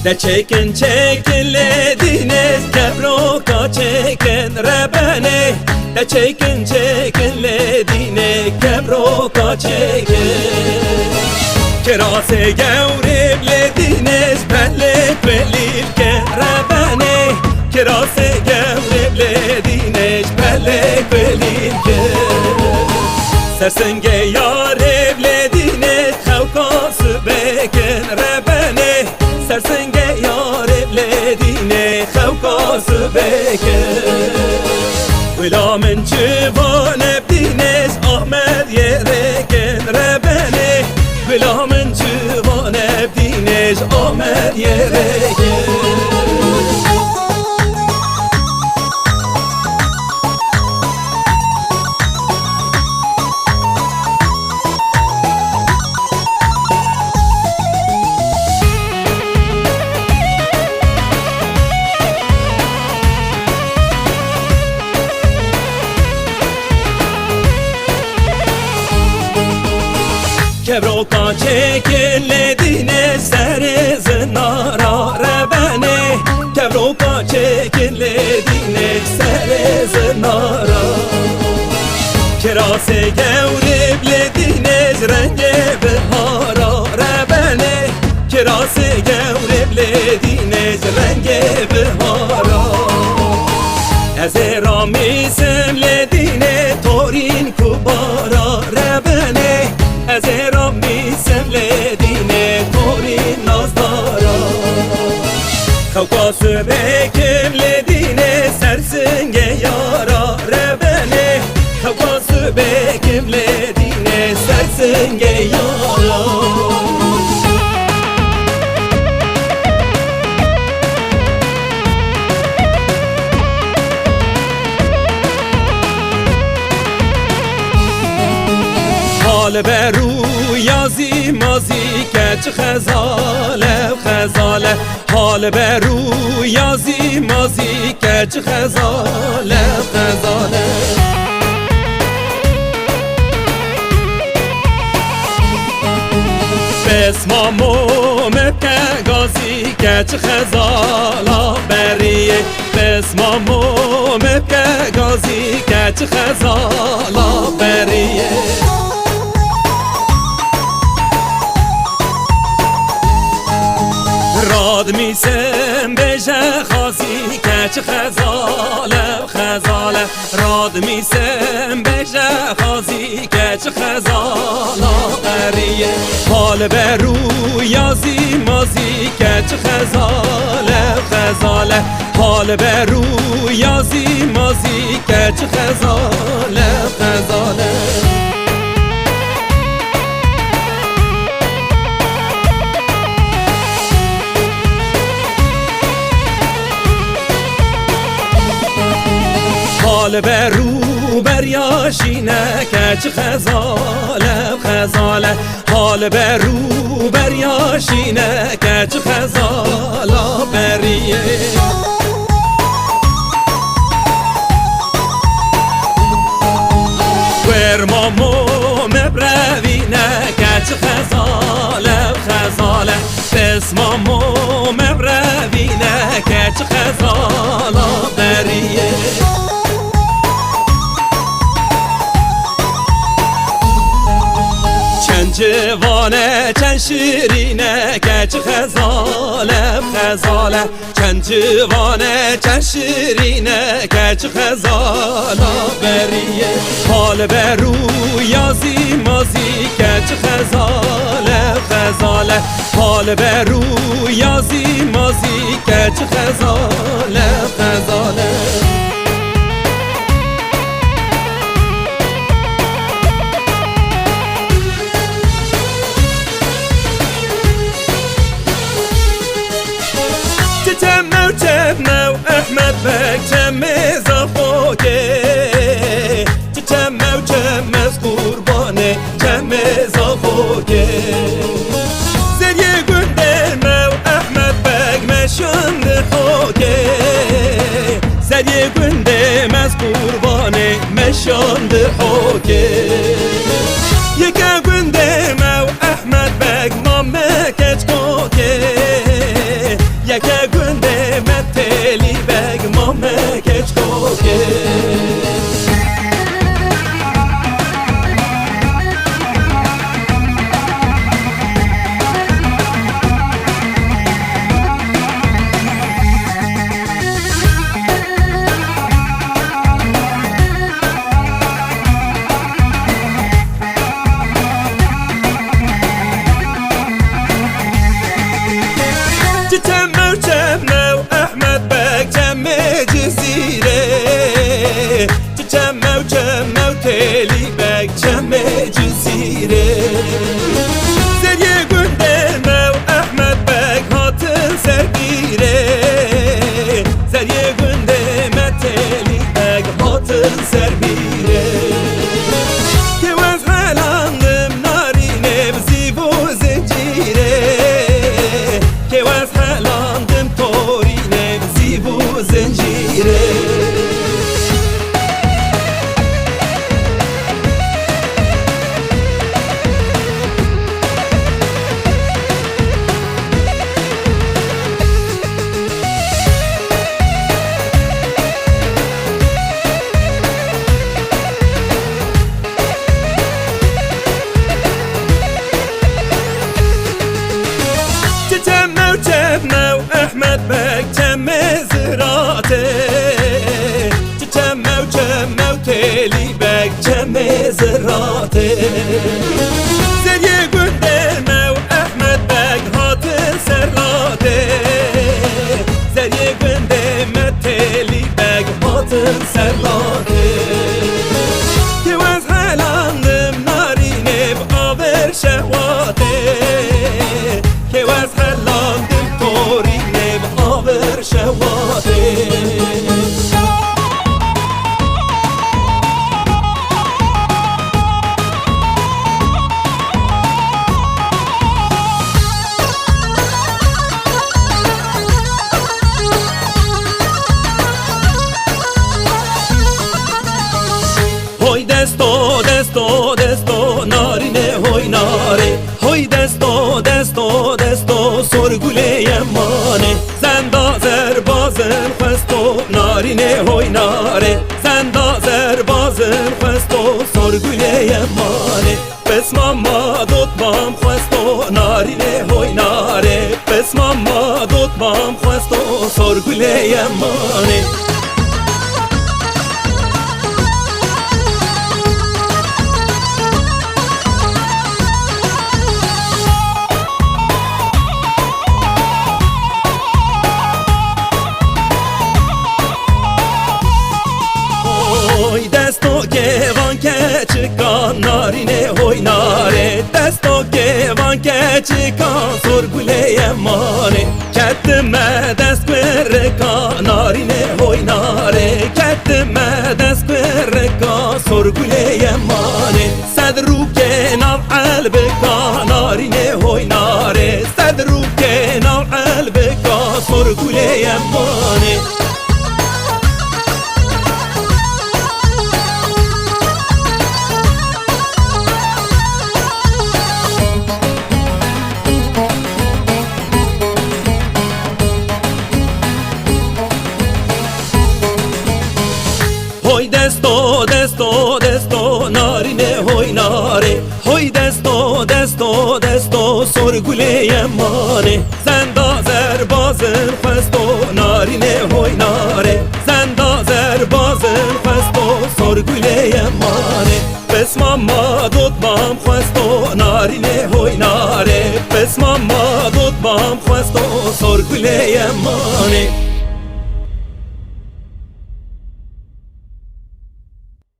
ده چکن lediniz kebroka çekin rebene ده çekin ledine kebroka çekin Kirase gevrib lediniz pellik velirken rebene Kirase gevrib lediniz pellik velirken Sersenge yarib lediniz xevkası bekin rebene Sersenge yarib ledine xevkası bekin Gulamen civan ebdiniz Ahmet yereken rebene Gulamen civan ebdiniz Ahmet yereken Kebroka çekin ledine seri zinara rebene Kebroka çekin ledine seri zinara Kirase gevrib lediniz renge bihara rebene Kirase gevrib lediniz renge bihara Ezeramisim ledine torin kubara rebene Ezeramisim ledine torin nazdara Kavkası bekim ledine sersinge yara rebene Kavkası bekim ledine sersinge yara حال برو یازی مازی کچ خزاله خزاله حال برو یازی مازی کچ خزاله خزاله بسمامو مبکه گازی کچ خزاله بریه بسمامو مبکه گازی کچ خزاله بریه راد میسم بجه خازی کچ خزاله خزاله راد میسم بجه خازی کچ خزاله قریه حال برو یازی مازی کچ خزاله خزاله حال برو یازی مازی کچ خزاله خزاله حال برو بریاشینه کچ خزاله خزاله حال برو بریاشینه کچ خزاله بریه ورمامو مبروینه کچ خزاله خزاله بسمامو مبروینه کچ خزاله بریه جوانه چند شیرینه کچ خزاله خزاله چند جوانه چند شیرینه کچ خزاله بریه حال برو یازی مازی کچ خزاله خزاله حال برو یازی مازی کچ خزاله خزاله تمو احمد بك تمي زفوكي زریه گنده مز قربانه مشاند حاکه یکه گنده مو احمد بگ مامه کچ کاکه یکه گنده متلی بگ مامه کچ کاکه تمو احمد بك تمي جزيره تمو تيلي بك تمي جزيره زريه قدامو احمد بك هاتن سرگيره زريه قدامو تيلي بك هاتن سرگيره كواز حالاندم نارينه بزيبو زنجيره كواز حالاندم تورينه بزيبو زنجيره تمو احمد بك تمي زراته تمو تيلي بك تمي زراته زريه قدامو احمد بك هاتن سرلاته زريه قدامو تيلي بك هاتن سرلاته كواز حالاندم نارينه بآور شهواته كواز حالاندم تورينه بآور شهواته هوی دستو دستو دستو نارینه هوی ناره هوی دستو دستو دستو سرگوله یمانه زندا زربازن خستو نارینه هوی ناره زندا زربازن خستو سرگوله یمانه بس ماما دوت بام خستو نارینه هوی ناره بس ماما دوت بام خستو سرگوله یمانه هوی دستو گوان که چکان نارینه هوی ناره دستو گوان که چکان سرگوله یمانه کتمه دست برکا نارینه هوی ناره کتمه دست برکا سرگوله یمانه صد رو که ناو البکا نارینه هوی ناره صد رو که ناو البکا سرگوله یمانه هوی دستو دستو دستو نارینه هوی ناره هوی دستو دستو دستو سرگوله یمانه زندا زربازن خستو نارینه هوی ناره زندا زربازن خستو سرگوله یمانه بس ماما دوت بام خستو نارینه هوی ناره بس ماما دوت بام خستو سرگوله یمانه